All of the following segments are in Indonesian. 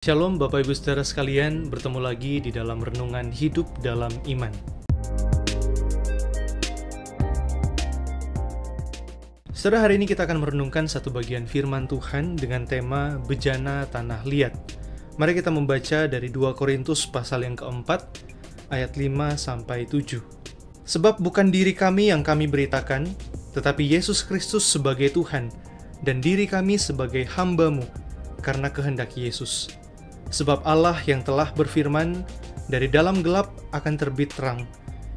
Shalom Bapak Ibu Saudara sekalian, bertemu lagi di dalam Renungan Hidup dalam Iman. Saudara, hari ini kita akan merenungkan satu bagian firman Tuhan dengan tema Bejana Tanah Liat. Mari kita membaca dari 2 Korintus pasal yang keempat, ayat 5-7. Sebab bukan diri kami yang kami beritakan, tetapi Yesus Kristus sebagai Tuhan, dan diri kami sebagai hamba-Mu, karena kehendak Yesus. Sebab Allah yang telah berfirman, dari dalam gelap akan terbit terang.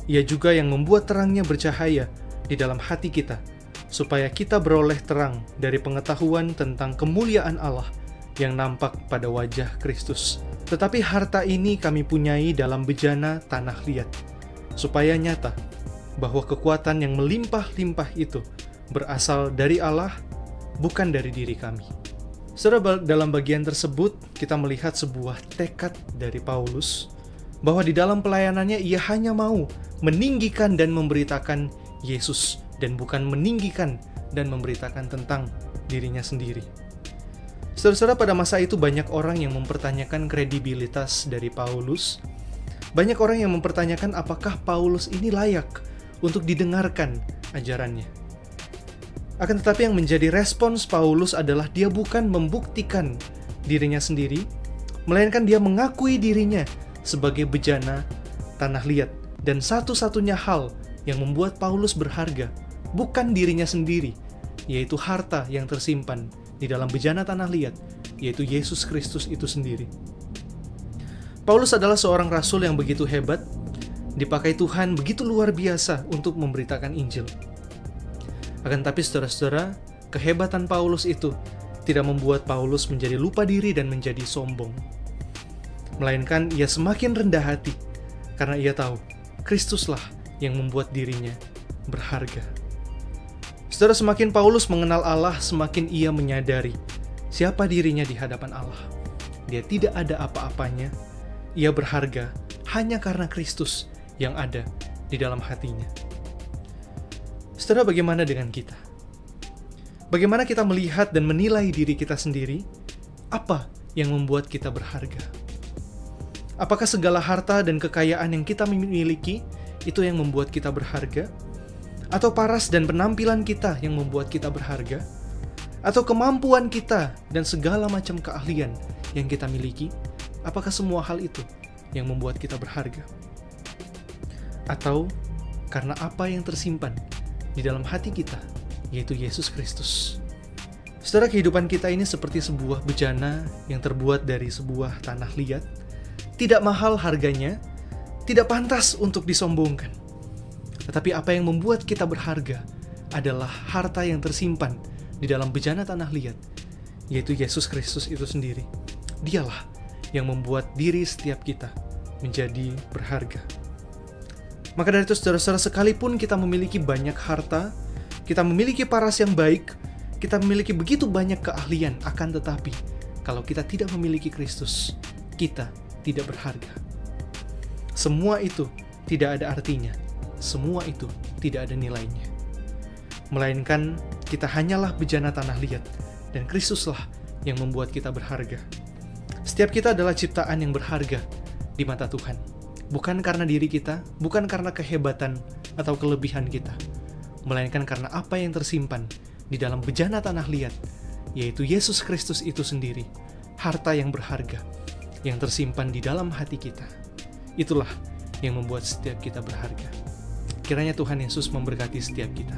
Ia juga yang membuat terangnya bercahaya di dalam hati kita, supaya kita beroleh terang dari pengetahuan tentang kemuliaan Allah yang nampak pada wajah Kristus. Tetapi harta ini kami punyai dalam bejana tanah liat, supaya nyata bahwa kekuatan yang melimpah-limpah itu berasal dari Allah, bukan dari diri kami. Saudara, dalam bagian tersebut kita melihat sebuah tekad dari Paulus bahwa di dalam pelayanannya ia hanya mau meninggikan dan memberitakan Yesus dan bukan meninggikan dan memberitakan tentang dirinya sendiri. Saudara-saudara, pada masa itu banyak orang yang mempertanyakan kredibilitas dari Paulus. Banyak orang yang mempertanyakan apakah Paulus ini layak untuk didengarkan ajarannya. Akan tetapi yang menjadi respons Paulus adalah dia bukan membuktikan dirinya sendiri, melainkan dia mengakui dirinya sebagai bejana tanah liat. Dan satu-satunya hal yang membuat Paulus berharga bukan dirinya sendiri, yaitu harta yang tersimpan di dalam bejana tanah liat, yaitu Yesus Kristus itu sendiri. Paulus adalah seorang rasul yang begitu hebat, dipakai Tuhan begitu luar biasa untuk memberitakan Injil. Akan tapi saudara-saudara, kehebatan Paulus itu tidak membuat Paulus menjadi lupa diri dan menjadi sombong. Melainkan ia semakin rendah hati, karena ia tahu Kristuslah yang membuat dirinya berharga. Saudara, semakin Paulus mengenal Allah, semakin ia menyadari siapa dirinya di hadapan Allah. Dia tidak ada apa-apanya, ia berharga hanya karena Kristus yang ada di dalam hatinya. Saudara, bagaimana dengan kita? Bagaimana kita melihat dan menilai diri kita sendiri? Apa yang membuat kita berharga? Apakah segala harta dan kekayaan yang kita miliki itu yang membuat kita berharga? Atau paras dan penampilan kita yang membuat kita berharga? Atau kemampuan kita dan segala macam keahlian yang kita miliki? Apakah semua hal itu yang membuat kita berharga? Atau karena apa yang tersimpan di dalam hati kita, yaitu Yesus Kristus? Saudara, kehidupan kita ini seperti sebuah bejana yang terbuat dari sebuah tanah liat, tidak mahal harganya, tidak pantas untuk disombongkan. Tetapi apa yang membuat kita berharga adalah harta yang tersimpan di dalam bejana tanah liat, yaitu Yesus Kristus itu sendiri. Dialah yang membuat diri setiap kita menjadi berharga. Maka dari itu, saudara-saudara, sekalipun kita memiliki banyak harta, kita memiliki paras yang baik, kita memiliki begitu banyak keahlian, akan tetapi kalau kita tidak memiliki Kristus, kita tidak berharga. Semua itu tidak ada artinya, semua itu tidak ada nilainya. Melainkan kita hanyalah bejana tanah liat, dan Kristuslah yang membuat kita berharga. Setiap kita adalah ciptaan yang berharga di mata Tuhan. Bukan karena diri kita, bukan karena kehebatan atau kelebihan kita, melainkan karena apa yang tersimpan di dalam bejana tanah liat, yaitu Yesus Kristus itu sendiri, harta yang berharga, yang tersimpan di dalam hati kita. Itulah yang membuat setiap kita berharga. Kiranya Tuhan Yesus memberkati setiap kita.